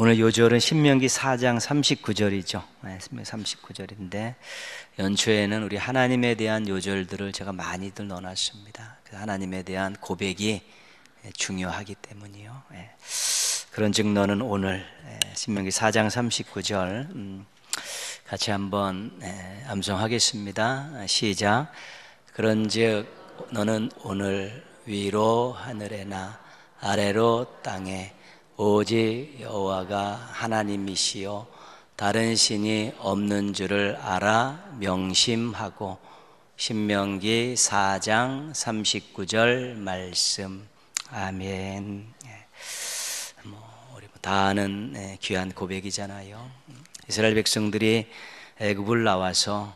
오늘 요절은 신명기 4장 39절이죠. 신명기 39절인데 연초에는 우리 하나님에 대한 요절들을 제가 많이들 넣어놨습니다. 하나님에 대한 고백이 중요하기 때문이요. 그런즉 너는 오늘 신명기 4장 39절 같이 한번 암송하겠습니다. 시작. 그런즉 너는 오늘 위로 하늘에나 아래로 땅에 오직 여호와가 하나님이시요 다른 신이 없는 줄을 알아 명심하고. 신명기 4장 39절 말씀. 아멘. 우리 다 아는 귀한 고백이잖아요. 이스라엘 백성들이 애굽을 나와서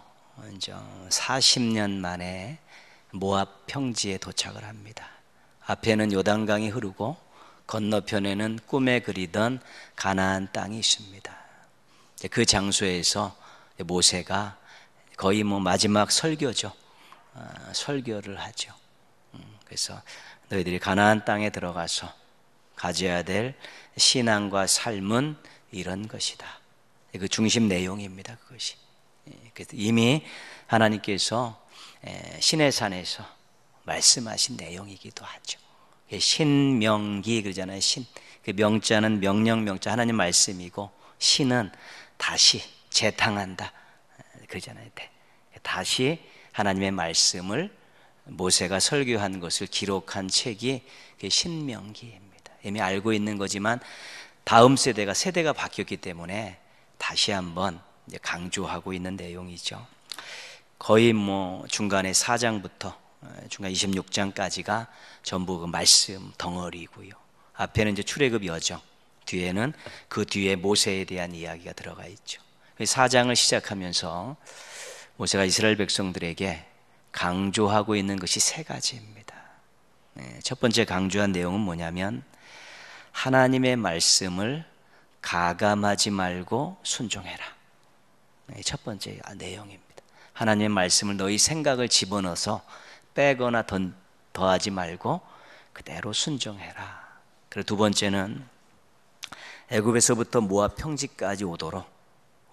40년 만에 모압 평지에 도착을 합니다. 앞에는 요단강이 흐르고 건너편에는 꿈에 그리던 가나안 땅이 있습니다. 그 장소에서 모세가 거의 마지막 설교죠. 설교를 하죠. 그래서 너희들이 가나안 땅에 들어가서 가져야 될 신앙과 삶은 이런 것이다. 그 중심 내용입니다. 그것이. 그래서 이미 하나님께서 시내산에서 말씀하신 내용이기도 하죠. 신명기 그러잖아요. 신. 그 명자는 명령 명자 하나님 말씀이고 신은 다시 재탕한다 그러잖아요. 다시 하나님의 말씀을 모세가 설교한 것을 기록한 책이 신명기입니다. 이미 알고 있는 거지만 다음 세대가 바뀌었기 때문에 다시 한번 강조하고 있는 내용이죠. 거의 중간에 4장부터 중간 26장까지가 전부 그 말씀 덩어리고요. 앞에는 이제 출애굽 여정, 뒤에는 그 뒤에 모세에 대한 이야기가 들어가 있죠. 4장을 시작하면서 모세가 이스라엘 백성들에게 강조하고 있는 것이 세 가지입니다. 첫 번째 강조한 내용은 뭐냐면 하나님의 말씀을 가감하지 말고 순종해라. 첫 번째 내용입니다. 하나님의 말씀을 너희 생각을 집어넣어서 빼거나 더하지 말고 그대로 순종해라. 그리고 두 번째는 애굽에서부터 모압 평지까지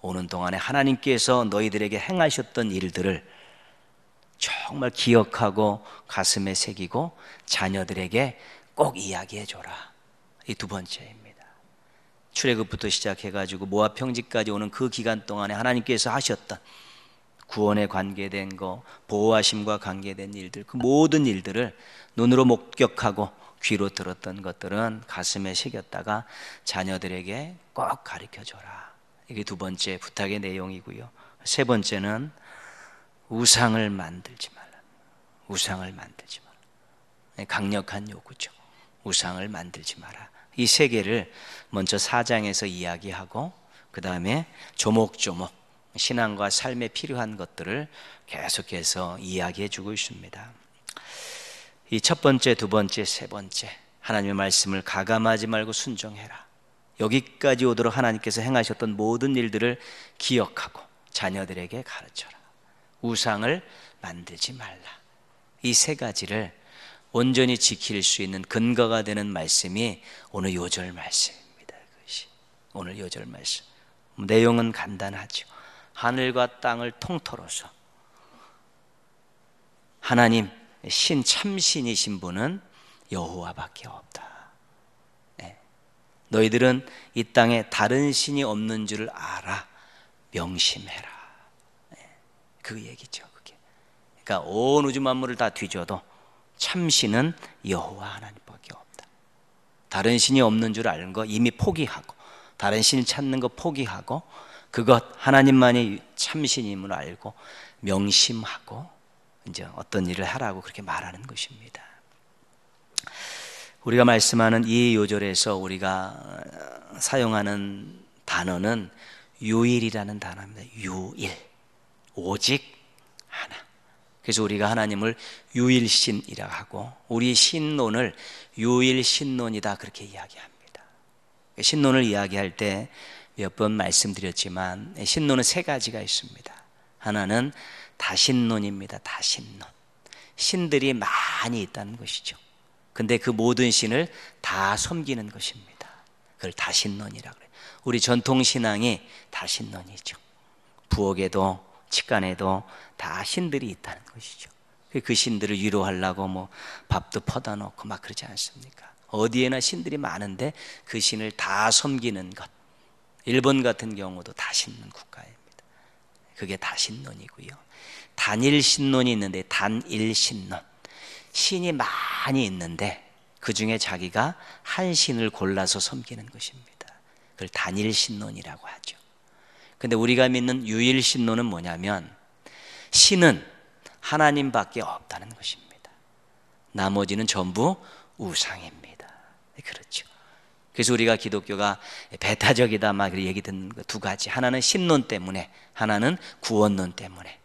오는 동안에 하나님께서 너희들에게 행하셨던 일들을 정말 기억하고 가슴에 새기고 자녀들에게 꼭 이야기해 줘라. 이 두 번째입니다. 출애굽부터 시작해가지고 모압 평지까지 오는 그 기간 동안에 하나님께서 하셨던 구원에 관계된 거, 보호하심과 관계된 일들, 그 모든 일들을 눈으로 목격하고 귀로 들었던 것들은 가슴에 새겼다가 자녀들에게 꼭 가르쳐줘라. 이게 두 번째 부탁의 내용이고요. 세 번째는 우상을 만들지 말라. 우상을 만들지 마라. 강력한 요구죠. 우상을 만들지 마라. 이 세 개를 먼저 4장에서 이야기하고 그 다음에 조목조목 신앙과 삶에 필요한 것들을 계속해서 이야기해 주고 있습니다. 이 첫 번째, 두 번째, 세 번째 하나님의 말씀을 가감하지 말고 순종해라. 여기까지 오도록 하나님께서 행하셨던 모든 일들을 기억하고 자녀들에게 가르쳐라. 우상을 만들지 말라. 이 세 가지를 온전히 지킬 수 있는 근거가 되는 말씀이 오늘 요절 말씀입니다. 그것이 오늘 요절 말씀. 내용은 간단하죠. 하늘과 땅을 통틀어서 하나님 참신이신 분은 여호와밖에 없다. 너희들은 이 땅에 다른 신이 없는 줄을 알아 명심해라. 그 얘기죠. 그게. 그러니까 온 우주 만물을 다 뒤져도 참신은 여호와 하나님밖에 없다. 다른 신이 없는 줄 아는 거 이미 포기하고 다른 신을 찾는 거 포기하고 그것 하나님만이 참신임을 알고 명심하고 이제 어떤 일을 하라고 그렇게 말하는 것입니다. 우리가 말씀하는 이 요절에서 우리가 사용하는 단어는 유일이라는 단어입니다. 유일, 오직 하나. 그래서 우리가 하나님을 유일신이라 하고 우리 신론을 유일신론이다 그렇게 이야기합니다. 신론을 이야기할 때 몇 번 말씀드렸지만 신론은 세 가지가 있습니다. 하나는 다신론입니다. 다신론. 신들이 많이 있다는 것이죠. 근데 그 모든 신을 다 섬기는 것입니다. 그걸 다신론이라고 그래요. 우리 전통 신앙이 다 신론이죠. 부엌에도 직간에도 다 신들이 있다는 것이죠. 그 신들을 위로하려고 뭐 밥도 퍼다 놓고 막 그러지 않습니까? 어디에나 신들이 많은데 그 신을 다 섬기는 것. 일본 같은 경우도 다 신론 국가입니다. 그게 다 신론이고요. 단일 신론이 있는데 단일 신론. 신이 많이 있는데 그 중에 자기가 한 신을 골라서 섬기는 것입니다. 그걸 단일 신론이라고 하죠. 근데 우리가 믿는 유일 신론은 뭐냐면 신은 하나님밖에 없다는 것입니다. 나머지는 전부 우상입니다. 그렇죠. 그래서 우리가 기독교가 배타적이다 막 얘기 듣는 거 두 가지. 하나는 신론 때문에, 하나는 구원론 때문에.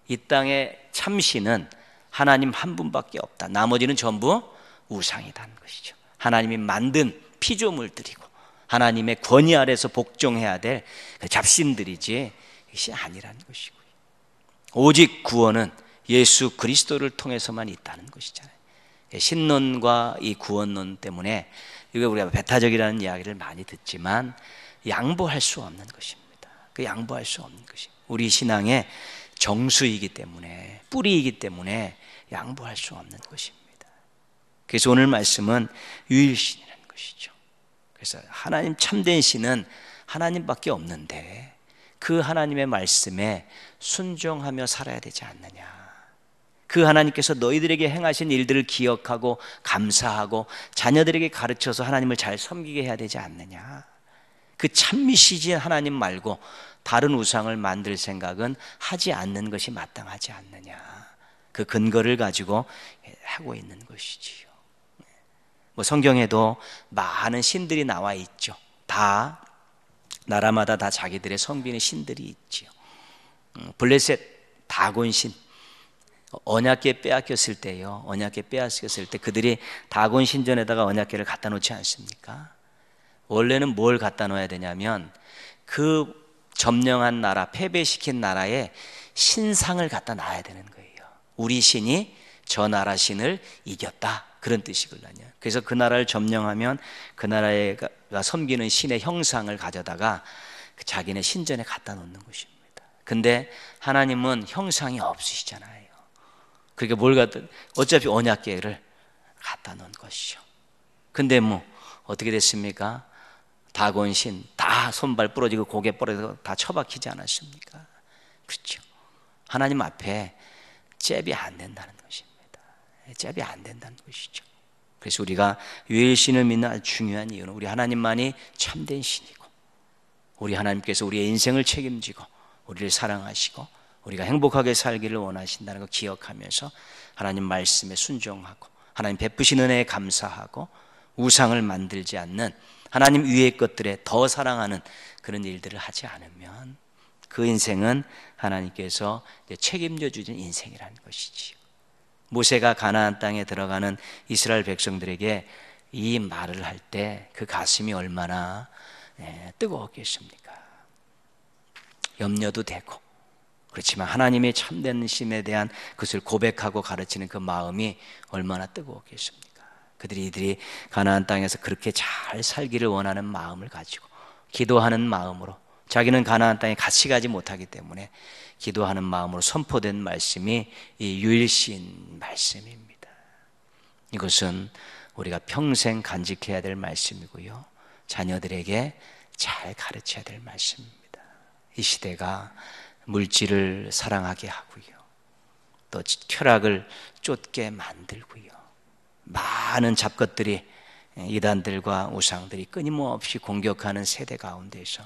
이 땅에 참신은 하나님 한 분밖에 없다. 나머지는 전부 우상이라는 것이죠. 하나님이 만든 피조물들이고 하나님의 권위 아래서 복종해야 될 잡신들이지 이것이 아니라는 것이고요. 오직 구원은 예수 그리스도를 통해서만 있다는 것이잖아요. 신론과 이 구원론 때문에 이거 우리가 배타적이라는 이야기를 많이 듣지만 양보할 수 없는 것입니다. 그 양보할 수 없는 것이 우리 신앙의 정수이기 때문에, 뿌리이기 때문에 양보할 수 없는 것입니다. 그래서 오늘 말씀은 유일신이라는 것이죠. 그래서 하나님 참된 신은 하나님밖에 없는데 그 하나님의 말씀에 순종하며 살아야 되지 않느냐. 그 하나님께서 너희들에게 행하신 일들을 기억하고 감사하고 자녀들에게 가르쳐서 하나님을 잘 섬기게 해야 되지 않느냐. 그 참미시진 하나님 말고 다른 우상을 만들 생각은 하지 않는 것이 마땅하지 않느냐. 그 근거를 가지고 하고 있는 것이지요. 뭐 성경에도 많은 신들이 나와 있죠. 다 나라마다 다 자기들의 섬기는 신들이 있지요. 블레셋 다곤신, 언약궤 빼앗겼을 때요. 언약궤 빼앗겼을 때 그들이 다곤 신전에다가 언약궤를 갖다 놓지 않습니까? 원래는 뭘 갖다 놓아야 되냐면 그 점령한 나라, 패배시킨 나라에 신상을 갖다 놔야 되는 거예요. 우리 신이 저 나라 신을 이겼다, 그런 뜻이거든요. 그래서 그 나라를 점령하면 그 나라가 섬기는 신의 형상을 가져다가 자기네 신전에 갖다 놓는 것입니다. 근데 하나님은 형상이 없으시잖아요. 그러니까 뭘 갖다, 어차피 언약궤를 갖다 놓은 것이죠. 근데 뭐 어떻게 됐습니까? 다곤신 다 손발 부러지고 고개 부러지고 다 처박히지 않았습니까? 그렇죠. 하나님 앞에 잽이 안 된다는 것입니다. 잽이 안 된다는 것이죠. 그래서 우리가 유일신을 믿는 아주 중요한 이유는 우리 하나님만이 참된 신이고 우리 하나님께서 우리의 인생을 책임지고 우리를 사랑하시고 우리가 행복하게 살기를 원하신다는 걸 기억하면서 하나님 말씀에 순종하고 하나님 베푸신 은혜에 감사하고 우상을 만들지 않는 하나님 위의 것들에 더 사랑하는 그런 일들을 하지 않으면 그 인생은 하나님께서 책임져 주신 인생이라는 것이지요. 모세가 가나안 땅에 들어가는 이스라엘 백성들에게 이 말을 할 때 그 가슴이 얼마나 뜨거웠겠습니까? 염려도 되고 그렇지만 하나님의 참된 신에 대한 그것을 고백하고 가르치는 그 마음이 얼마나 뜨거웠겠습니까? 이들이 가나안 땅에서 그렇게 잘 살기를 원하는 마음을 가지고 기도하는 마음으로, 자기는 가나안 땅에 같이 가지 못하기 때문에 기도하는 마음으로 선포된 말씀이 이 유일신 말씀입니다. 이것은 우리가 평생 간직해야 될 말씀이고요, 자녀들에게 잘 가르쳐야 될 말씀입니다. 이 시대가 물질을 사랑하게 하고요, 또 쾌락을 쫓게 만들고요, 많은 잡것들이, 이단들과 우상들이 끊임없이 공격하는 세대 가운데서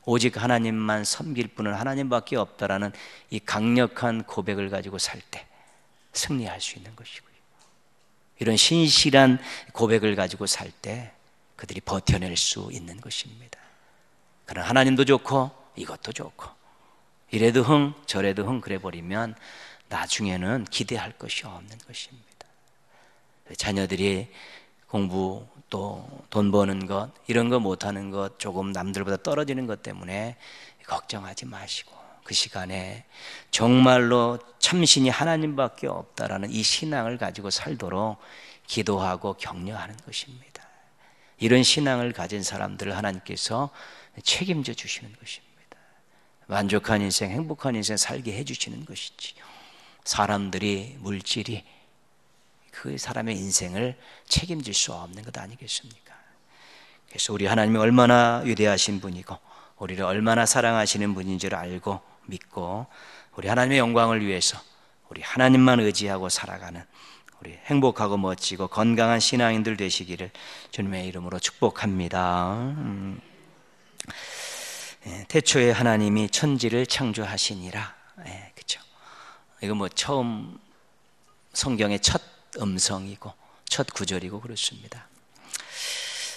오직 하나님만 섬길 분은 하나님밖에 없다라는 이 강력한 고백을 가지고 살 때 승리할 수 있는 것이고요, 이런 신실한 고백을 가지고 살 때 그들이 버텨낼 수 있는 것입니다. 그러나 하나님도 좋고 이것도 좋고 이래도 흥 저래도 흥 그래 버리면 나중에는 기대할 것이 없는 것입니다. 자녀들이 공부 또 돈 버는 것 이런 거 못하는 것, 조금 남들보다 떨어지는 것 때문에 걱정하지 마시고 그 시간에 정말로 참신이 하나님밖에 없다라는 이 신앙을 가지고 살도록 기도하고 격려하는 것입니다. 이런 신앙을 가진 사람들을 하나님께서 책임져 주시는 것입니다. 만족한 인생, 행복한 인생 살게 해주시는 것이지, 사람들이, 물질이 그 사람의 인생을 책임질 수 없는 것 아니겠습니까? 그래서 우리 하나님이 얼마나 위대하신 분이고 우리를 얼마나 사랑하시는 분인 줄 알고 믿고 우리 하나님의 영광을 위해서 우리 하나님만 의지하고 살아가는 우리 행복하고 멋지고 건강한 신앙인들 되시기를 주님의 이름으로 축복합니다. 태초에 하나님이 천지를 창조하시니라. 그렇죠. 이거 뭐 처음 성경의 첫 음성이고 첫 구절이고 그렇습니다.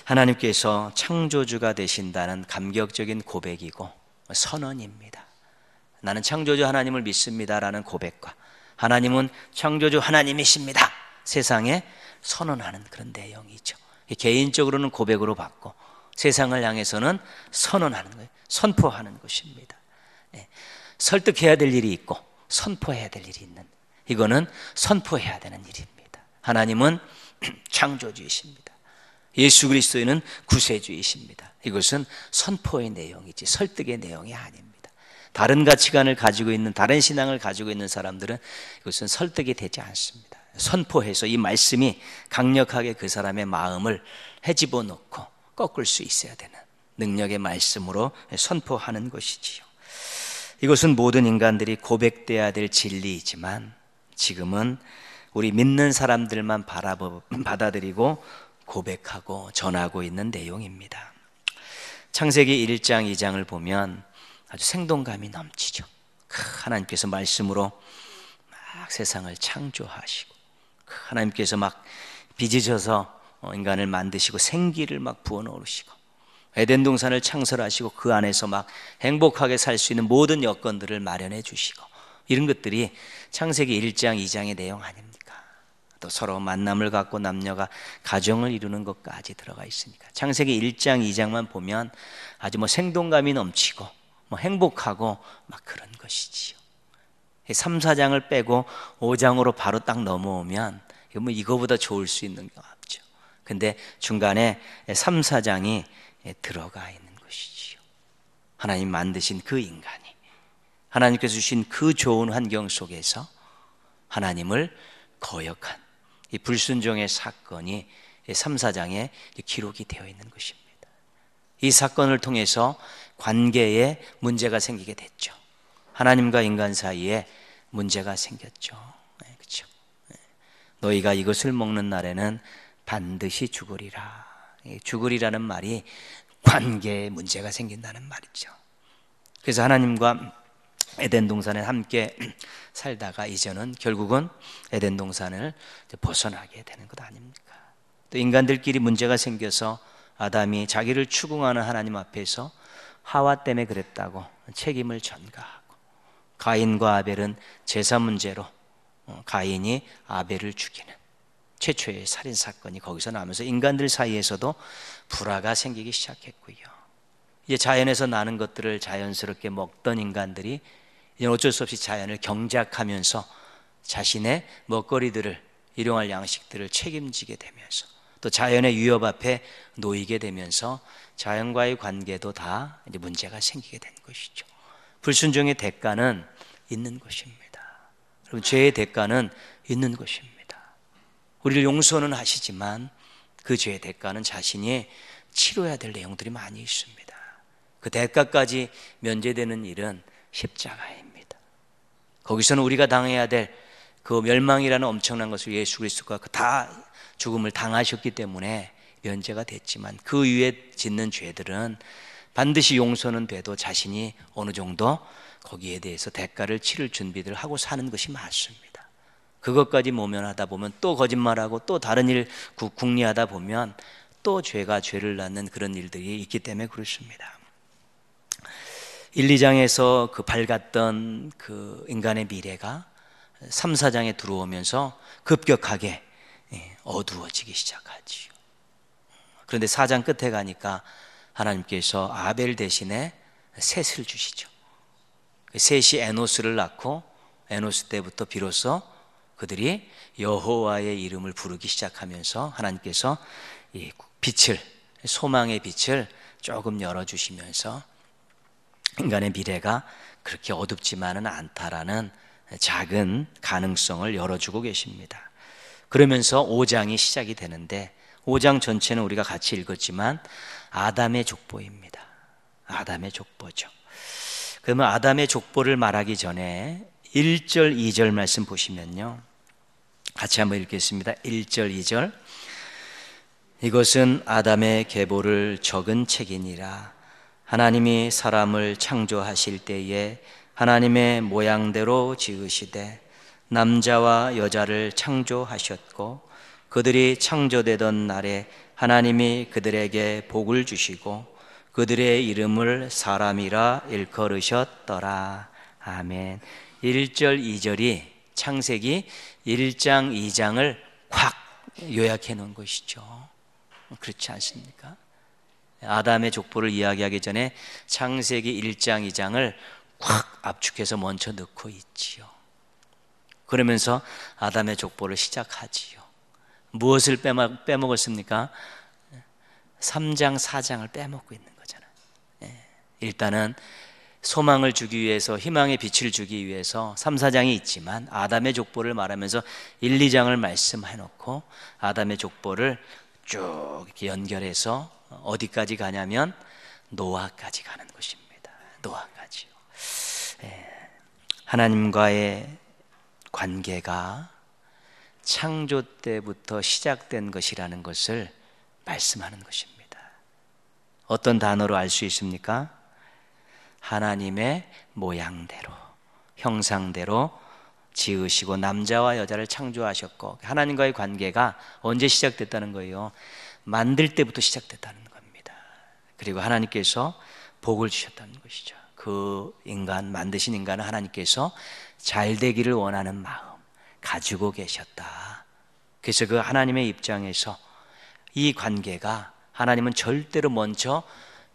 하나님께서 창조주가 되신다는 감격적인 고백이고 선언입니다. 나는 창조주 하나님을 믿습니다라는 고백과 하나님은 창조주 하나님이십니다 세상에 선언하는 그런 내용이죠. 개인적으로는 고백으로 받고 세상을 향해서는 선언하는 거예요. 선포하는 것입니다. 설득해야 될 일이 있고 선포해야 될 일이 있는, 이거는 선포해야 되는 일입니다. 하나님은 창조주이십니다. 예수 그리스도는 구세주이십니다. 이것은 선포의 내용이지 설득의 내용이 아닙니다. 다른 가치관을 가지고 있는, 다른 신앙을 가지고 있는 사람들은 이것은 설득이 되지 않습니다. 선포해서 이 말씀이 강력하게 그 사람의 마음을 헤집어 놓고 꺾을 수 있어야 되는 능력의 말씀으로 선포하는 것이지요. 이것은 모든 인간들이 고백돼야 될 진리이지만 지금은 우리 믿는 사람들만 받아들이고 고백하고 전하고 있는 내용입니다. 창세기 1장 2장을 보면 아주 생동감이 넘치죠. 하나님께서 말씀으로 막 세상을 창조하시고 하나님께서 막 빚으셔서 인간을 만드시고 생기를 막 부어넣으시고 에덴 동산을 창설하시고 그 안에서 막 행복하게 살 수 있는 모든 여건들을 마련해 주시고, 이런 것들이 창세기 1장 2장의 내용 아닙니까? 또 서로 만남을 갖고 남녀가 가정을 이루는 것까지 들어가 있으니까 창세기 1장 2장만 보면 아주 뭐 생동감이 넘치고 뭐 행복하고 막 그런 것이지요. 3, 4장을 빼고 5장으로 바로 딱 넘어오면 뭐 이거보다 좋을 수 있는 게 없죠. 근데 중간에 3, 4장이 들어가 있는 것이지요. 하나님 만드신 그 인간이 하나님께서 주신 그 좋은 환경 속에서 하나님을 거역한 이 불순종의 사건이 3, 4장에 기록이 되어 있는 것입니다. 이 사건을 통해서 관계에 문제가 생기게 됐죠. 하나님과 인간 사이에 문제가 생겼죠. 그렇죠. 너희가 이것을 먹는 날에는 반드시 죽으리라. 죽으리라는 말이 관계에 문제가 생긴다는 말이죠. 그래서 하나님과 에덴 동산에 함께 살다가 이제는 결국은 에덴 동산을 벗어나게 되는 것 아닙니까? 또 인간들끼리 문제가 생겨서 아담이 자기를 추궁하는 하나님 앞에서 하와 때문에 그랬다고 책임을 전가하고, 가인과 아벨은 제사 문제로 가인이 아벨을 죽이는 최초의 살인 사건이 거기서 나면서 인간들 사이에서도 불화가 생기기 시작했고요. 이제 자연에서 나는 것들을 자연스럽게 먹던 인간들이 이제 어쩔 수 없이 자연을 경작하면서 자신의 먹거리들을, 일용할 양식들을 책임지게 되면서 또 자연의 위협 앞에 놓이게 되면서 자연과의 관계도 다 이제 문제가 생기게 된 것이죠. 불순종의 대가는 있는 것입니다. 여러분, 죄의 대가는 있는 것입니다. 우리를 용서는 하시지만 그 죄의 대가는 자신이 치러야 될 내용들이 많이 있습니다. 그 대가까지 면제되는 일은 십자가입니다. 거기서는 우리가 당해야 될 그 멸망이라는 엄청난 것을 예수 그리스도가 다 죽음을 당하셨기 때문에 면제가 됐지만 그 위에 짓는 죄들은 반드시 용서는 돼도 자신이 어느 정도 거기에 대해서 대가를 치를 준비를 하고 사는 것이 맞습니다. 그것까지 모면하다 보면 또 거짓말하고 또 다른 일 궁리하다 보면 또 죄가 죄를 낳는 그런 일들이 있기 때문에 그렇습니다. 1, 2장에서 그 밝았던 그 인간의 미래가 3, 4장에 들어오면서 급격하게 어두워지기 시작하지요. 그런데 4장 끝에 가니까 하나님께서 아벨 대신에 셋을 주시죠. 셋이 에노스를 낳고 에노스 때부터 비로소 그들이 여호와의 이름을 부르기 시작하면서 하나님께서 이 빛을 소망의 빛을 조금 열어주시면서 인간의 미래가 그렇게 어둡지만은 않다라는 작은 가능성을 열어주고 계십니다. 그러면서 5장이 시작이 되는데 5장 전체는 우리가 같이 읽었지만 아담의 족보입니다. 아담의 족보죠. 그러면 아담의 족보를 말하기 전에 1절, 2절 말씀 보시면요. 같이 한번 읽겠습니다. 1절, 2절. 이것은 아담의 계보를 적은 책이니라. 하나님이 사람을 창조하실 때에 하나님의 모양대로 지으시되 남자와 여자를 창조하셨고 그들이 창조되던 날에 하나님이 그들에게 복을 주시고 그들의 이름을 사람이라 일컬으셨더라. 아멘. 1절, 2절이 창세기 1장, 2장을 확 요약해 놓은 것이죠. 그렇지 않습니까? 아담의 족보를 이야기하기 전에 창세기 1장, 2장을 확 압축해서 먼저 넣고 있지요. 그러면서 아담의 족보를 시작하지요. 무엇을 빼먹었습니까? 3장, 4장을 빼먹고 있는 거잖아요. 일단은 소망을 주기 위해서, 희망의 빛을 주기 위해서 3, 4장이 있지만 아담의 족보를 말하면서 1, 2장을 말씀해놓고 아담의 족보를 쭉 이렇게 연결해서 어디까지 가냐면 노아까지 가는 것입니다. 노아까지요. 하나님과의 관계가 창조 때부터 시작된 것이라는 것을 말씀하는 것입니다. 어떤 단어로 알 수 있습니까? 하나님의 모양대로, 형상대로 지으시고 남자와 여자를 창조하셨고, 하나님과의 관계가 언제 시작됐다는 거예요? 만들 때부터 시작됐다는 겁니다. 그리고 하나님께서 복을 주셨다는 것이죠. 그 인간, 만드신 인간은 하나님께서 잘 되기를 원하는 마음 가지고 계셨다. 그래서 그 하나님의 입장에서 이 관계가, 하나님은 절대로 먼저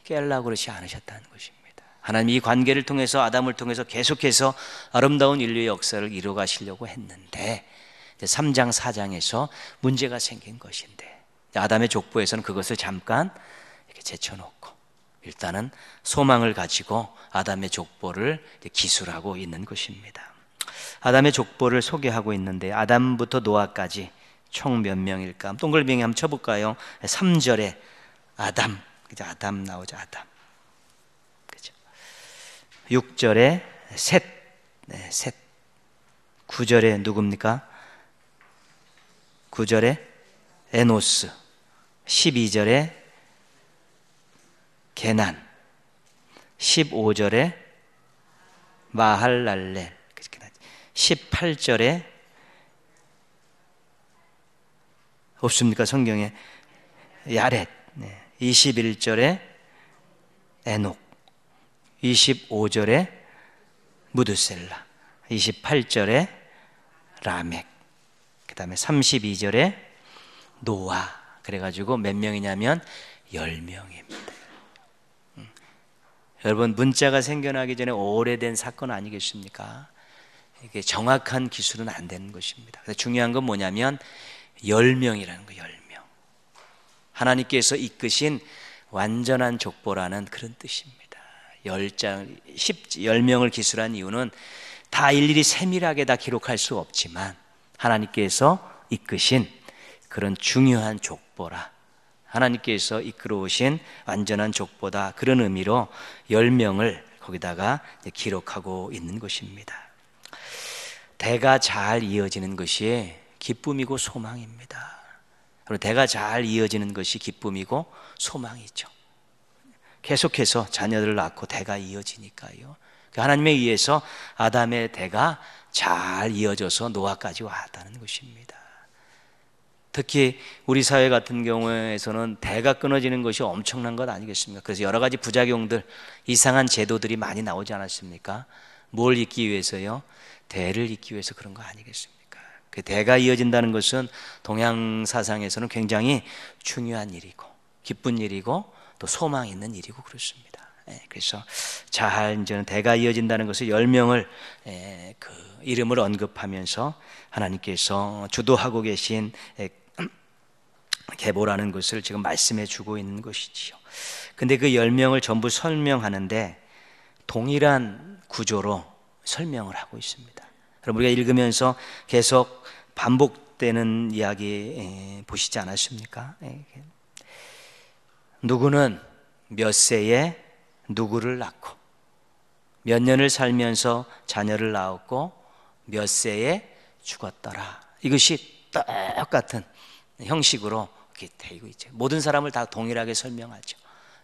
깨려고 그러지 않으셨다는 것입니다. 하나님 이 관계를 통해서, 아담을 통해서 계속해서 아름다운 인류의 역사를 이루어 가시려고 했는데 3장 4장에서 문제가 생긴 것인데 아담의 족보에서는 그것을 잠깐 이렇게 제쳐놓고 일단은 소망을 가지고 아담의 족보를 기술하고 있는 것입니다. 아담의 족보를 소개하고 있는데 아담부터 노아까지 총 몇 명일까? 동글뱅이 한번 쳐볼까요? 3절에 아담, 그죠? 아담 나오죠. 아담. 그죠? 6절에 셋, 셋. 9절에 누굽니까? 9절에 에노스. 12절에 게난. 15절에 마할랄렐. 18절에 없습니까? 성경에 야렛. 21절에 에녹. 25절에 무드셀라. 28절에 라멕. 그 다음에 32절에 노아. 그래가지고 몇 명이냐면 10명입니다. 여러분, 문자가 생겨나기 전에 오래된 사건 아니겠습니까? 이게 정확한 기술은 안 되는 것입니다. 그래서 중요한 건 뭐냐면 10명이라는 거예요. 10명. 하나님께서 이끄신 완전한 족보라는 그런 뜻입니다. 10명을 기술한 이유는 다 일일이 세밀하게 다 기록할 수 없지만 하나님께서 이끄신 그런 중요한 족보라, 하나님께서 이끌어 오신 완전한 족보다, 그런 의미로 10명을 거기다가 기록하고 있는 것입니다. 대가 잘 이어지는 것이 기쁨이고 소망입니다. 그리고 대가 잘 이어지는 것이 기쁨이고 소망이죠. 계속해서 자녀들을 낳고 대가 이어지니까요. 하나님에 의해서 아담의 대가 잘 이어져서 노아까지 왔다는 것입니다. 특히 우리 사회 같은 경우에서는 대가 끊어지는 것이 엄청난 것 아니겠습니까? 그래서 여러 가지 부작용들, 이상한 제도들이 많이 나오지 않았습니까? 뭘 잇기 위해서요? 대를 잇기 위해서 그런 거 아니겠습니까? 그 대가 이어진다는 것은 동양 사상에서는 굉장히 중요한 일이고 기쁜 일이고 또 소망 있는 일이고 그렇습니다. 그래서 잘 이제는 대가 이어진다는 것을 10명을 그 이름을 언급하면서 하나님께서 주도하고 계신 계보라는 것을 지금 말씀해 주고 있는 것이지요. 근데 그 10명을 전부 설명하는데 동일한 구조로 설명을 하고 있습니다. 여러분, 우리가 읽으면서 계속 반복되는 이야기 보시지 않았습니까? 누구는 몇 세에 누구를 낳고 몇 년을 살면서 자녀를 낳았고 몇 세에 죽었더라. 이것이 똑같은 형식으로 이렇게 되고 있죠. 모든 사람을 다 동일하게 설명하죠.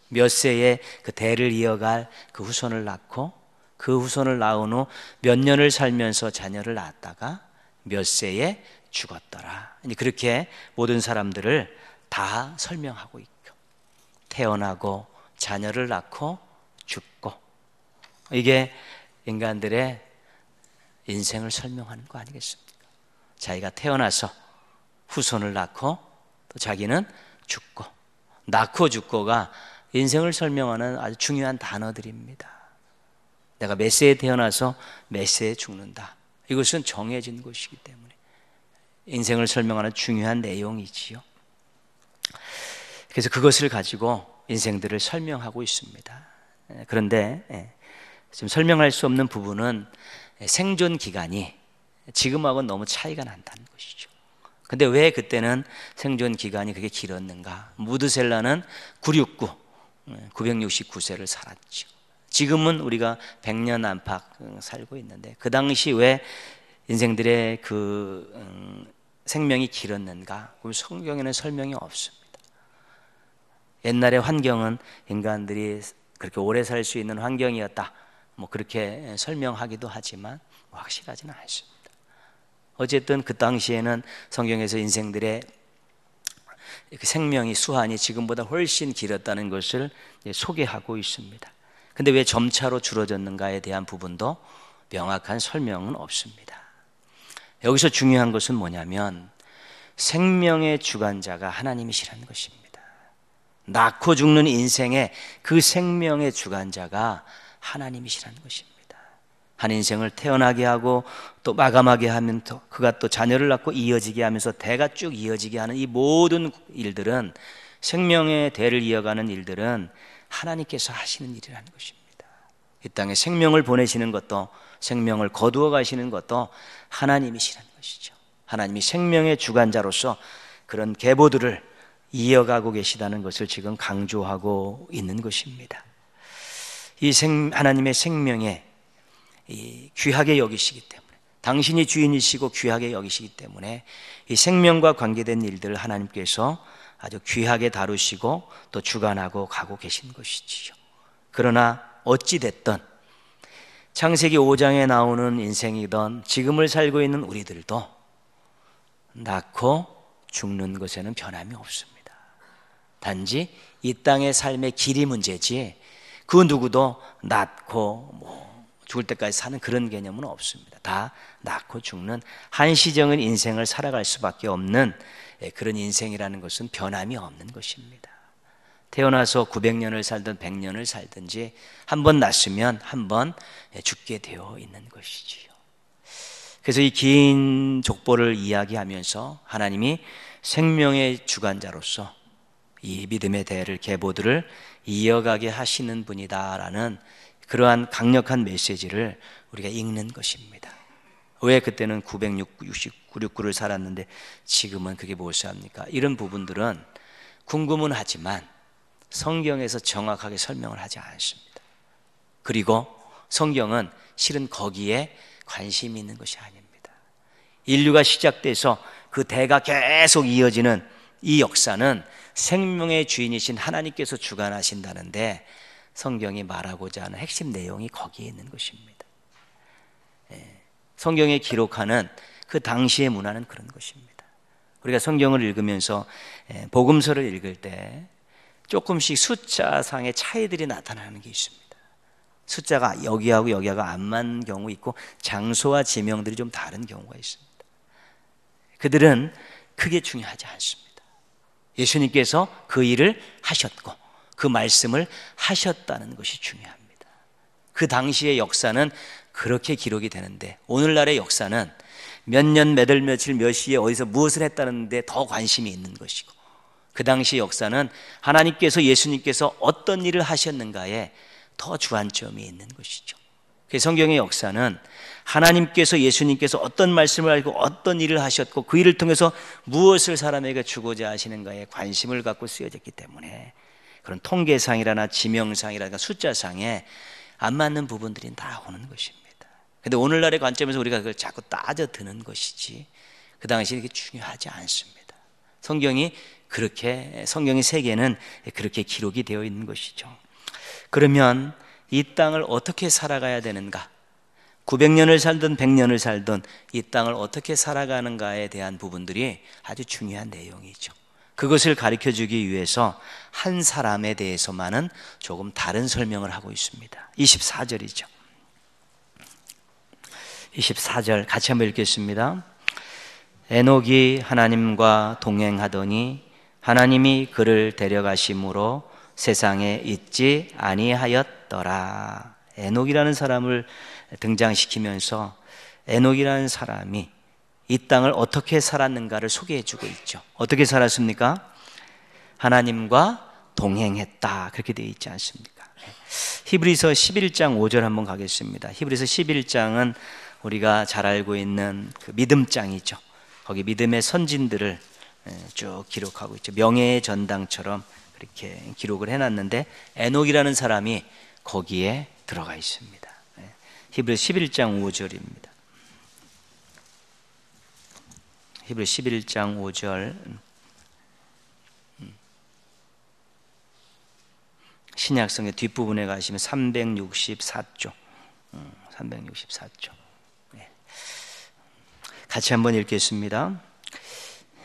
몇 세에 그 대를 이어갈 그 후손을 낳고 그 후손을 낳은 후 몇 년을 살면서 자녀를 낳았다가 몇 세에 죽었더라. 그렇게 모든 사람들을 다 설명하고 있고, 태어나고 자녀를 낳고 죽고, 이게 인간들의 인생을 설명하는 거 아니겠습니까? 자기가 태어나서 후손을 낳고 또 자기는 죽고, 낳고 죽고가 인생을 설명하는 아주 중요한 단어들입니다. 내가 몇 세에 태어나서 몇 세에 죽는다. 이것은 정해진 것이기 때문에 인생을 설명하는 중요한 내용이지요. 그래서 그것을 가지고 인생들을 설명하고 있습니다. 그런데 지금 설명할 수 없는 부분은 생존 기간이 지금하고는 너무 차이가 난다는 것이죠. 근데 왜 그때는 생존 기간이 그렇게 길었는가? 무드셀라는 969세를 살았죠. 지금은 우리가 100년 안팎 살고 있는데 그 당시 왜 인생들의 그 생명이 길었는가? 그럼 성경에는 설명이 없습니다. 옛날의 환경은 인간들이 그렇게 오래 살 수 있는 환경이었다, 뭐 그렇게 설명하기도 하지만 확실하지는 않습니다. 어쨌든 그 당시에는 성경에서 인생들의 생명이 수한이 지금보다 훨씬 길었다는 것을 소개하고 있습니다. 근데 왜 점차로 줄어졌는가에 대한 부분도 명확한 설명은 없습니다. 여기서 중요한 것은 뭐냐면 생명의 주관자가 하나님이시라는 것입니다. 낳고 죽는 인생의 그 생명의 주관자가 하나님이시라는 것입니다. 한 인생을 태어나게 하고 또 마감하게 하면 또 그가 또 자녀를 낳고 이어지게 하면서 대가 쭉 이어지게 하는 이 모든 일들은, 생명의 대를 이어가는 일들은 하나님께서 하시는 일이라는 것입니다. 이 땅에 생명을 보내시는 것도, 생명을 거두어 가시는 것도 하나님이시라는 것이죠. 하나님이 생명의 주관자로서 그런 계보들을 이어가고 계시다는 것을 지금 강조하고 있는 것입니다. 이 하나님의 생명에 귀하게 여기시기 때문에, 당신이 주인이시고 귀하게 여기시기 때문에 이 생명과 관계된 일들을 하나님께서 아주 귀하게 다루시고 또 주관하고 가고 계신 것이지요. 그러나 어찌됐든 창세기 5장에 나오는 인생이던 지금을 살고 있는 우리들도 낳고 죽는 것에는 변함이 없습니다. 단지 이 땅의 삶의 길이 문제지 그 누구도 낳고 죽을 때까지 사는 그런 개념은 없습니다. 다 낳고 죽는 한시적인 인생을 살아갈 수밖에 없는 그런 인생이라는 것은 변함이 없는 것입니다. 태어나서 900년을 살든 100년을 살든지 한 번 낳으면 한 번 죽게 되어 있는 것이지요. 그래서 이 긴 족보를 이야기하면서 하나님이 생명의 주관자로서 이 믿음의 대를, 계보들을 이어가게 하시는 분이다라는 그러한 강력한 메시지를 우리가 읽는 것입니다. 왜 그때는 969를 살았는데 지금은 그게 무엇입니까? 이런 부분들은 궁금은 하지만 성경에서 정확하게 설명을 하지 않습니다. 그리고 성경은 실은 거기에 관심이 있는 것이 아닙니다. 인류가 시작돼서 그 대가 계속 이어지는 이 역사는 생명의 주인이신 하나님께서 주관하신다는데 성경이 말하고자 하는 핵심 내용이 거기에 있는 것입니다. 성경에 기록하는 그 당시의 문화는 그런 것입니다. 우리가 성경을 읽으면서 복음서를 읽을 때 조금씩 숫자상의 차이들이 나타나는 게 있습니다. 숫자가 여기하고 여기하고 안 맞는 경우 있고 장소와 지명들이 좀 다른 경우가 있습니다. 그들은 크게 중요하지 않습니다. 예수님께서 그 일을 하셨고 그 말씀을 하셨다는 것이 중요합니다. 그 당시의 역사는 그렇게 기록이 되는데 오늘날의 역사는 몇 년, 몇 월, 며칠, 몇 시에 어디서 무엇을 했다는 데 더 관심이 있는 것이고 그 당시 역사는 하나님께서 예수님께서 어떤 일을 하셨는가에 더 주안점이 있는 것이죠. 성경의 역사는 하나님께서 예수님께서 어떤 말씀을 하고 어떤 일을 하셨고 그 일을 통해서 무엇을 사람에게 주고자 하시는가에 관심을 갖고 쓰여졌기 때문에 그런 통계상이라나 지명상이라나 숫자상에 안 맞는 부분들이 나오는 것입니다. 그런데 오늘날의 관점에서 우리가 그걸 자꾸 따져드는 것이지 그 당시에 그게 중요하지 않습니다. 성경의 세계는 그렇게 기록이 되어 있는 것이죠. 그러면 이 땅을 어떻게 살아가야 되는가? 900년을 살든 100년을 살든 이 땅을 어떻게 살아가는가에 대한 부분들이 아주 중요한 내용이죠. 그것을 가르쳐 주기 위해서 한 사람에 대해서만은 조금 다른 설명을 하고 있습니다. 24절이죠. 24절 같이 한번 읽겠습니다. 에녹이 하나님과 동행하더니 하나님이 그를 데려가심으로 세상에 있지 아니하였더라. 에녹이라는 사람을 등장시키면서 에녹이라는 사람이 이 땅을 어떻게 살았는가를 소개해 주고 있죠. 어떻게 살았습니까? 하나님과 동행했다. 그렇게 되어 있지 않습니까? 히브리서 11장 5절 한번 가겠습니다. 히브리서 11장은 우리가 잘 알고 있는 그 믿음장이죠. 거기 믿음의 선진들을 쭉 기록하고 있죠. 명예의 전당처럼 그렇게 기록을 해놨는데 에녹이라는 사람이 거기에 들어가 있습니다. 히브리서 11장 5절입니다. 히브리서 11장 5절 신약성의 뒷부분에 가시면 364조 364조 같이 한번 읽겠습니다.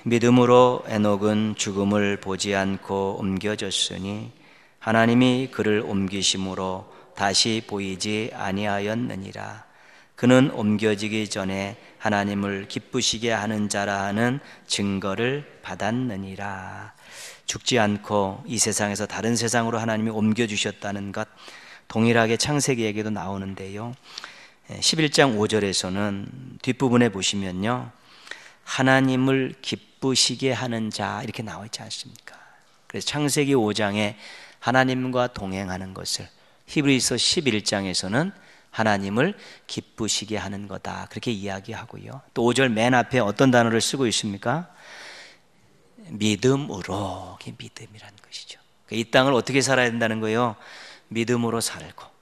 믿음으로 에녹은 죽음을 보지 않고 옮겨졌으니 하나님이 그를 옮기심으로 다시 보이지 아니하였느니라. 그는 옮겨지기 전에 하나님을 기쁘시게 하는 자라 하는 증거를 받았느니라. 죽지 않고 이 세상에서 다른 세상으로 하나님이 옮겨주셨다는 것 동일하게 창세기에게도 나오는데요. 11장 5절에서는 뒷부분에 보시면요, 하나님을 기쁘시게 하는 자 이렇게 나와 있지 않습니까? 그래서 창세기 5장에 하나님과 동행하는 것을 히브리서 11장에서는 하나님을 기쁘시게 하는 거다 그렇게 이야기하고요. 또 5절 맨 앞에 어떤 단어를 쓰고 있습니까? 믿음으로. 그게 믿음이라는 것이죠. 이 땅을 어떻게 살아야 된다는 거예요? 믿음으로 살고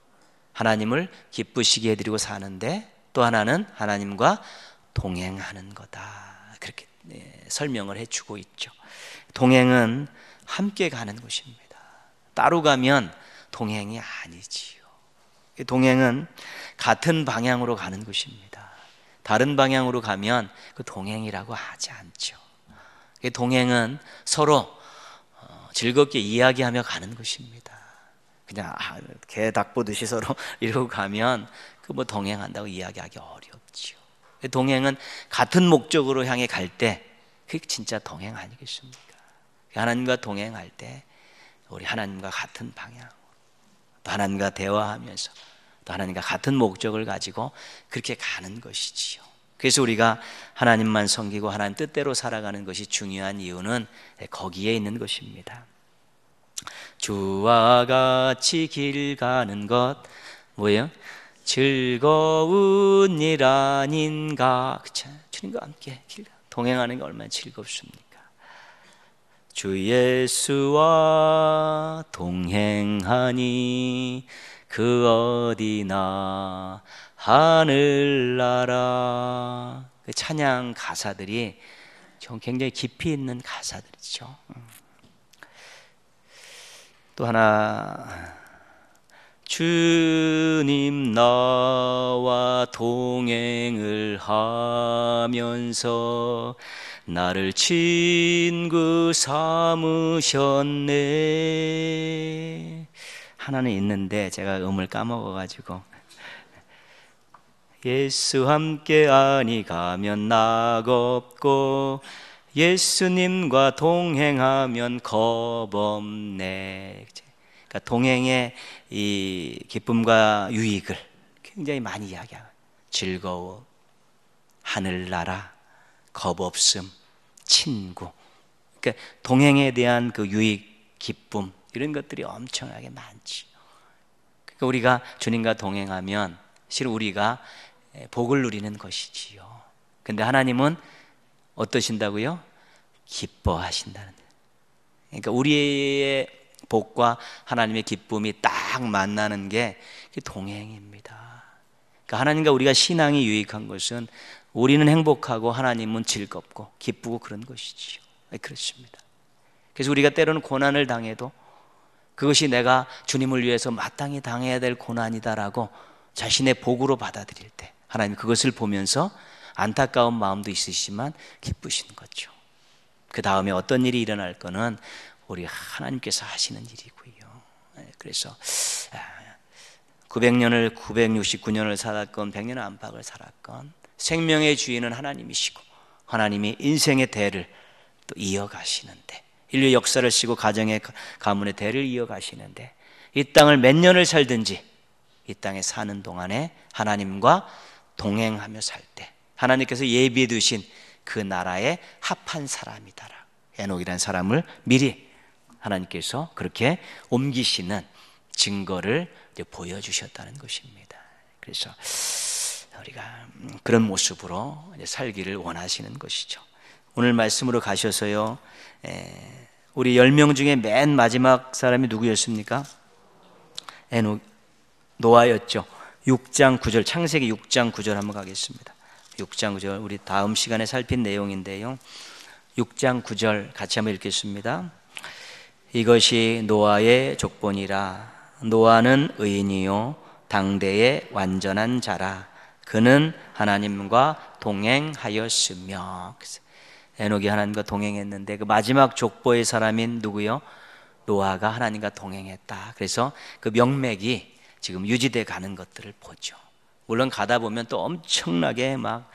하나님을 기쁘시게 해드리고 사는데 또 하나는 하나님과 동행하는 거다 그렇게 설명을 해주고 있죠. 동행은 함께 가는 것입니다. 따로 가면 동행이 아니지요. 동행은 같은 방향으로 가는 것입니다. 다른 방향으로 가면 그 동행이라고 하지 않죠. 동행은 서로 즐겁게 이야기하며 가는 것입니다. 그냥 개 닭 보듯이 서로 이러고 가면 그 뭐 동행한다고 이야기하기 어렵지요. 동행은 같은 목적으로 향해 갈 때 그게 진짜 동행 아니겠습니까? 하나님과 동행할 때 우리 하나님과 같은 방향, 또 하나님과 대화하면서 또 하나님과 같은 목적을 가지고 그렇게 가는 것이지요. 그래서 우리가 하나님만 섬기고 하나님 뜻대로 살아가는 것이 중요한 이유는 거기에 있는 것입니다. 주와 같이 길 가는 것 뭐예요? 즐거운 일 아닌가? 그쵸? 주님과 함께 길 동행하는 게 얼마나 즐겁습니까? 주 예수와 동행하니 그 어디나 하늘나라. 그 찬양 가사들이 굉장히 깊이 있는 가사들이죠. 또 하나, 주님 나와 동행을 하면서 나를 친구 삼으셨네. 하나는 있는데 제가 음을 까먹어가지고 예수 함께 아니 가면 낙 없고 예수님과 동행하면 겁 없네. 그러니까 동행의 이 기쁨과 유익을 굉장히 많이 이야기하고 즐거움, 하늘나라, 겁 없음, 친구, 그러니까 동행에 대한 그 유익, 기쁨 이런 것들이 엄청나게 많지. 그러니까 우리가 주님과 동행하면 실은 우리가 복을 누리는 것이지요. 근데 하나님은 어떠신다고요? 기뻐하신다는. 그러니까 우리의 복과 하나님의 기쁨이 딱 만나는 게 동행입니다. 그러니까 하나님과 우리가 신앙이 유익한 것은 우리는 행복하고 하나님은 즐겁고 기쁘고 그런 것이지요. 그렇습니다. 그래서 우리가 때로는 고난을 당해도 그것이 내가 주님을 위해서 마땅히 당해야 될 고난이다라고 자신의 복으로 받아들일 때 하나님 그것을 보면서 안타까운 마음도 있으시지만 기쁘시는 거죠. 그 다음에 어떤 일이 일어날 거는 우리 하나님께서 하시는 일이고요. 그래서 900년을 969년을 살았건 100년 안팎을 살았건 생명의 주인은 하나님이시고 하나님이 인생의 대를 또 이어가시는데 인류의 역사를 쓰고 가정의 가문의 대를 이어가시는데 이 땅을 몇 년을 살든지 이 땅에 사는 동안에 하나님과 동행하며 살 때 하나님께서 예비해 두신 그 나라에 합한 사람이다라. 에녹이라는 사람을 미리 하나님께서 그렇게 옮기시는 증거를 이제 보여주셨다는 것입니다. 그래서 우리가 그런 모습으로 이제 살기를 원하시는 것이죠. 오늘 말씀으로 가셔서요, 우리 10명 중에 맨 마지막 사람이 누구였습니까? 에녹, 노아였죠. 6장 9절, 창세기 6장 9절 한번 가겠습니다. 6장 9절, 우리 다음 시간에 살핀 내용인데요. 6장 9절 같이 한번 읽겠습니다. 이것이 노아의 족본이라. 노아는 의인이요 당대의 완전한 자라. 그는 하나님과 동행하였으며. 에녹이 하나님과 동행했는데 그 마지막 족보의 사람인 누구요? 노아가 하나님과 동행했다. 그래서 그 명맥이 지금 유지돼 가는 것들을 보죠. 물론 가다 보면 또 엄청나게 막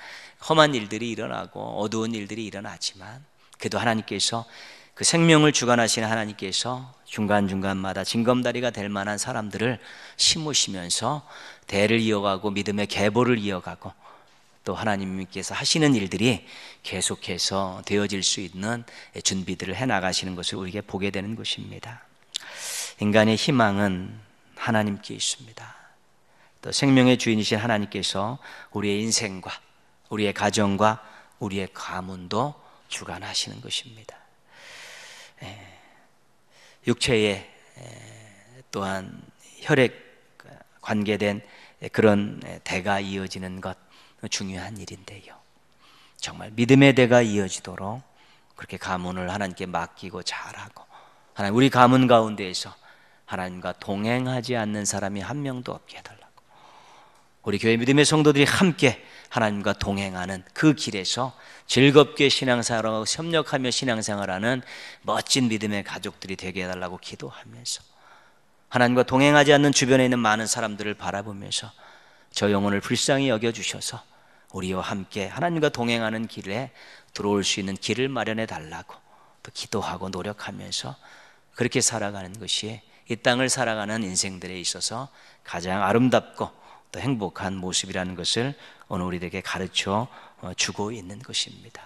험한 일들이 일어나고 어두운 일들이 일어나지만 그래도 하나님께서 그 생명을 주관하시는 하나님께서 중간중간마다 징검다리가 될 만한 사람들을 심으시면서 대를 이어가고 믿음의 계보를 이어가고 또 하나님께서 하시는 일들이 계속해서 되어질 수 있는 준비들을 해나가시는 것을 우리에게 보게 되는 것입니다. 인간의 희망은 하나님께 있습니다. 또 생명의 주인이신 하나님께서 우리의 인생과 우리의 가정과 우리의 가문도 주관하시는 것입니다. 육체에 또한 혈액 관계된 그런 대가 이어지는 것 중요한 일인데요. 정말 믿음의 대가 이어지도록 그렇게 가문을 하나님께 맡기고 잘하고 하나님 우리 가문 가운데에서 하나님과 동행하지 않는 사람이 한 명도 없게 해달라고 우리 교회 믿음의 성도들이 함께 하나님과 동행하는 그 길에서 즐겁게 신앙생활하고 협력하며 신앙생활하는 멋진 믿음의 가족들이 되게 해달라고 기도하면서 하나님과 동행하지 않는 주변에 있는 많은 사람들을 바라보면서 저 영혼을 불쌍히 여겨주셔서 우리와 함께 하나님과 동행하는 길에 들어올 수 있는 길을 마련해 달라고 또 기도하고 노력하면서 그렇게 살아가는 것이 이 땅을 살아가는 인생들에 있어서 가장 아름답고 또 행복한 모습이라는 것을 오늘 우리에게 가르쳐 주고 있는 것입니다.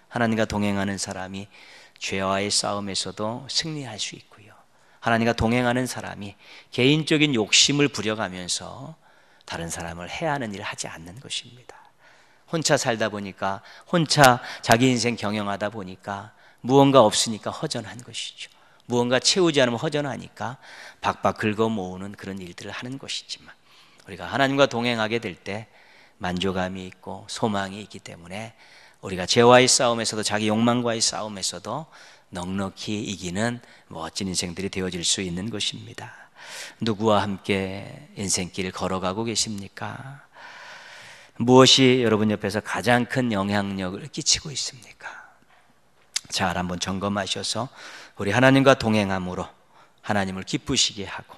하나님과 동행하는 사람이 죄와의 싸움에서도 승리할 수 있고요. 하나님과 동행하는 사람이 개인적인 욕심을 부려가면서 다른 사람을 해하는 일을 하지 않는 것입니다. 혼자 살다 보니까 혼자 자기 인생 경영하다 보니까 무언가 없으니까 허전한 것이죠. 무언가 채우지 않으면 허전하니까 박박 긁어 모으는 그런 일들을 하는 것이지만 우리가 하나님과 동행하게 될 때 만족감이 있고 소망이 있기 때문에 우리가 죄와의 싸움에서도 자기 욕망과의 싸움에서도 넉넉히 이기는 멋진 인생들이 되어질 수 있는 것입니다. 누구와 함께 인생길을 걸어가고 계십니까? 무엇이 여러분 옆에서 가장 큰 영향력을 끼치고 있습니까? 잘 한번 점검하셔서 우리 하나님과 동행함으로 하나님을 기쁘시게 하고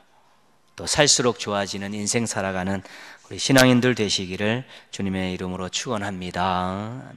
또 살수록 좋아지는 인생 살아가는 우리 신앙인들 되시기를 주님의 이름으로 축원합니다.